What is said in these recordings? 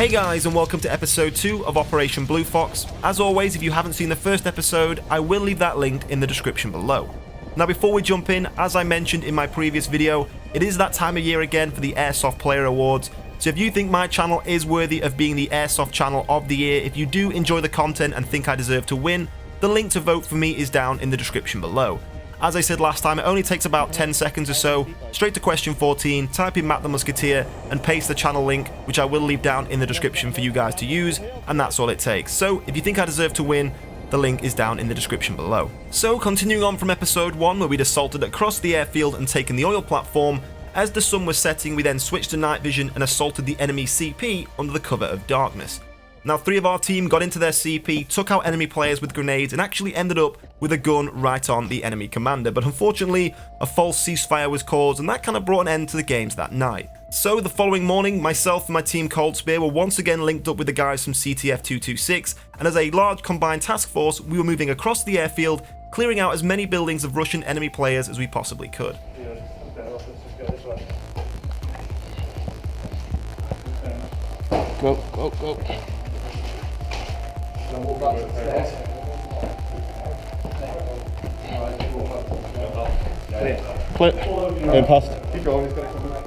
Hey guys, and welcome to episode 2 of Operation Blue Fox. As always, if you haven't seen the first episode, I will leave that linked in the description below. Now before we jump in, as I mentioned in my previous video, it is that time of year again for the Airsoft Player Awards. So if you think my channel is worthy of being the Airsoft channel of the year, if you do enjoy the content and think I deserve to win, the link to vote for me is down in the description below. As I said last time, it only takes about 10 seconds or so. Straight to question 14, type in MattTheMusketeer and paste the channel link, which I will leave down in the description for you guys to use, and that's all it takes. So if you think I deserve to win, the link is down in the description below. So continuing on from episode 1, where we'd assaulted across the airfield and taken the oil platform, as the sun was setting we then switched to night vision and assaulted the enemy CP under the cover of darkness. Now 3 of our team got into their CP, took out enemy players with grenades and actually ended up with a gun right on the enemy commander, but unfortunately a false ceasefire was caused and that kind of brought an end to the games that night. So the following morning, myself and my team Cold Spear were once again linked up with the guys from CTF 226, and as a large combined task force we were moving across the airfield, clearing out as many buildings of Russian enemy players as we possibly could. Go, go, go. Clear. Going past. Keep going, he's got to come back.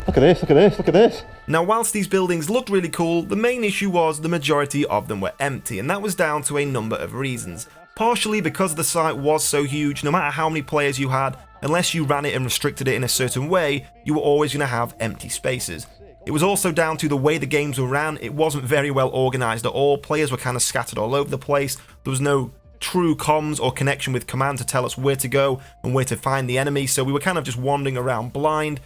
Look at this, look at this, look at this. Now whilst these buildings looked really cool, the main issue was the majority of them were empty, and that was down to a number of reasons. Partially because the site was so huge, no matter how many players you had, unless you ran it and restricted it in a certain way, you were always going to have empty spaces. It was also down to the way the games were ran. It wasn't very well organised at all, players were kind of scattered all over the place, there was no true comms or connection with command to tell us where to go and where to find the enemy, so we were kind of just wandering around blind.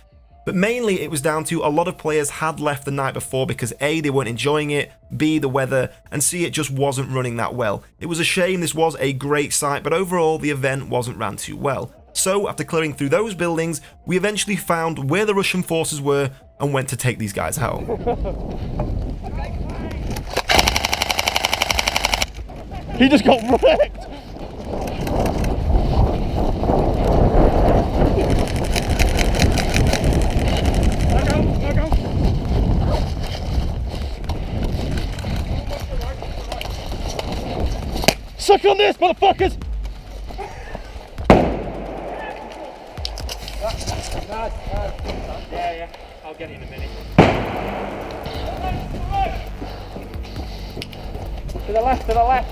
But mainly it was down to a lot of players had left the night before because A, they weren't enjoying it, B, the weather, and C, it just wasn't running that well. It was a shame, this was a great site, but overall the event wasn't ran too well. So after clearing through those buildings, we eventually found where the Russian forces were and went to take these guys out. He just got wrecked! Suck on this, motherfuckers! Yeah, I'll get it in a minute. To the left, to the left.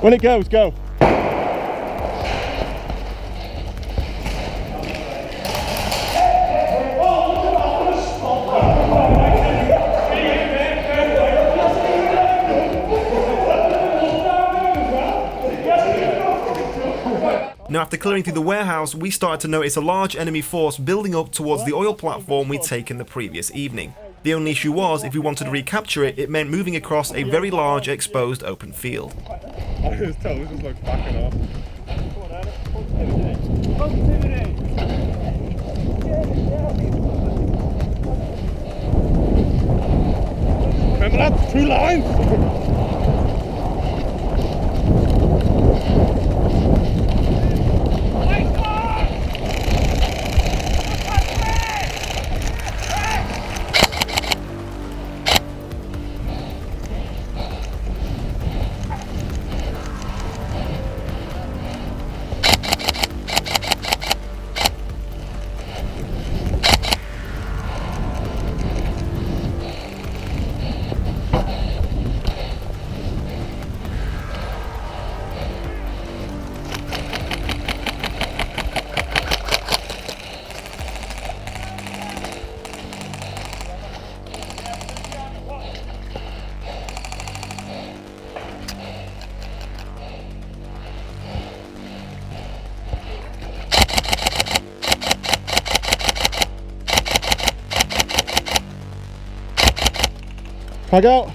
When it goes, go. Now after clearing through the warehouse, we started to notice a large enemy force building up towards the oil platform we'd taken the previous evening. The only issue was, if we wanted to recapture it, it meant moving across a very large exposed open field. His toe was just like backing off. Remember that? 2 lines! Frag out.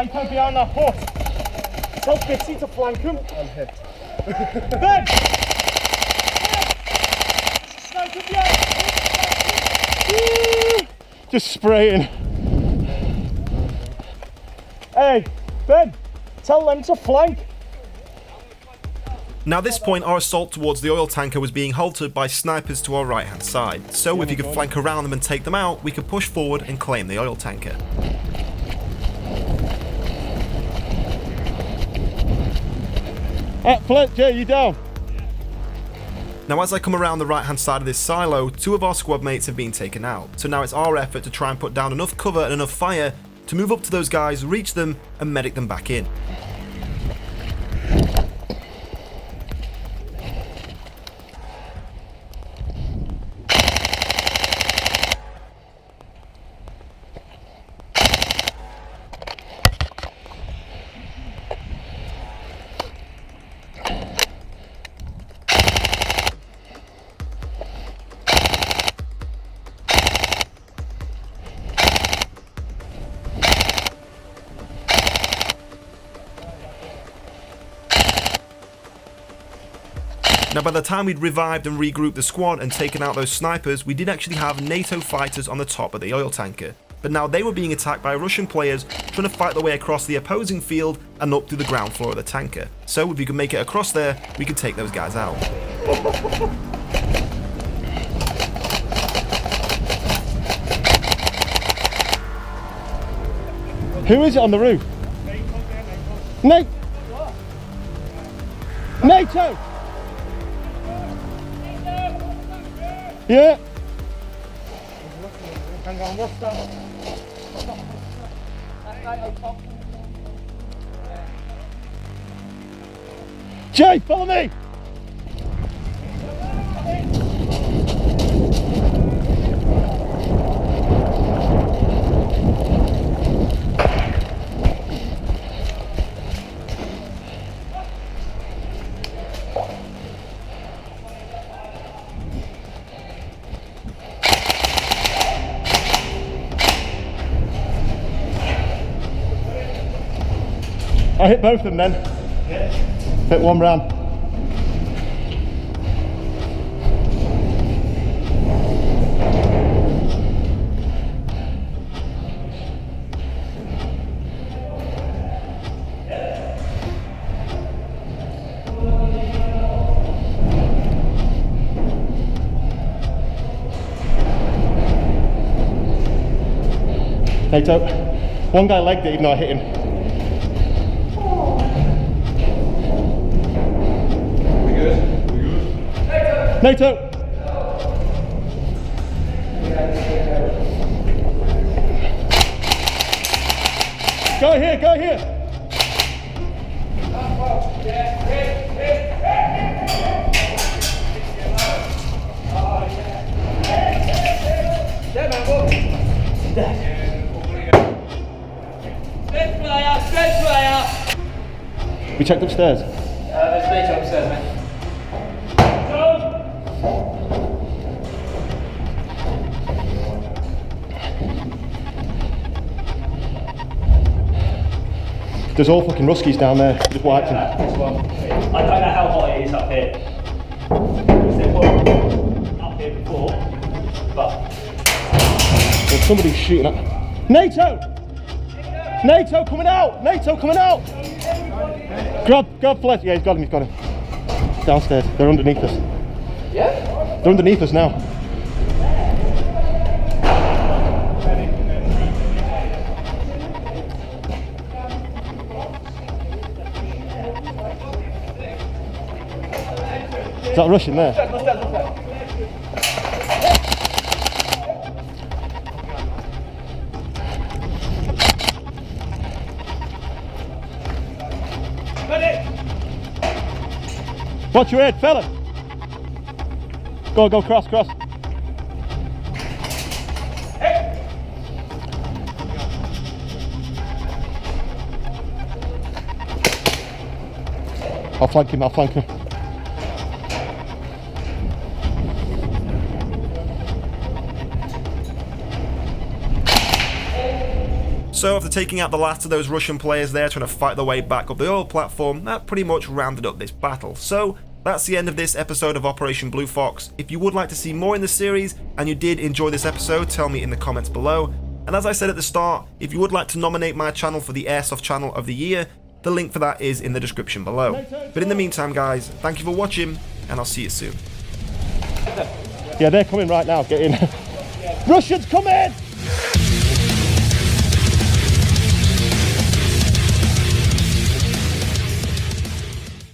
NATO behind that hut. Tell Bitsy to flank him. I'm hit. Ben! Sniper behind! Just spraying. Hey, Ben! Tell them to flank. Now at this point our assault towards the oil tanker was being halted by snipers to our right hand side, so if you could flank around them and take them out, we could push forward and claim the oil tanker. Flint, Jay, you down? Now as I come around the right hand side of this silo, 2 of our squad mates have been taken out, so now it's our effort to try and put down enough cover and enough fire to move up to those guys, reach them and medic them back in. Now by the time we'd revived and regrouped the squad and taken out those snipers, we did actually have NATO fighters on the top of the oil tanker. But now they were being attacked by Russian players trying to fight their way across the opposing field and up through the ground floor of the tanker. So if we could make it across there, we could take those guys out. Who is it on the roof? NATO! NATO! Yeah. Hang on, what's that? Jay, follow me! I hit both of them then. Hit one round. NATO. One guy legged it even though I hit him. NATO! Go here, go here! We checked upstairs. There's NATO upstairs, mate. There's all fucking Ruskies down there, just wiped them. I don't know how hot it is up here. Because they were up here before, but... There's somebody shooting at... NATO! NATO coming out! NATO coming out! Grab Fletch. Yeah, he's got him. Downstairs. They're underneath us. Yeah? They're underneath us now. Is that Russian there? Watch your head, fella. Go, cross. I'll flank him. So after taking out the last of those Russian players there trying to fight their way back up the oil platform, that pretty much rounded up this battle. So that's the end of this episode of Operation Blue Fox. If you would like to see more in the series and you did enjoy this episode, tell me in the comments below. And as I said at the start, if you would like to nominate my channel for the Airsoft Channel of the Year, the link for that is in the description below. But in the meantime guys, thank you for watching and I'll see you soon. Yeah, they're coming right now, get in. Russians, come in!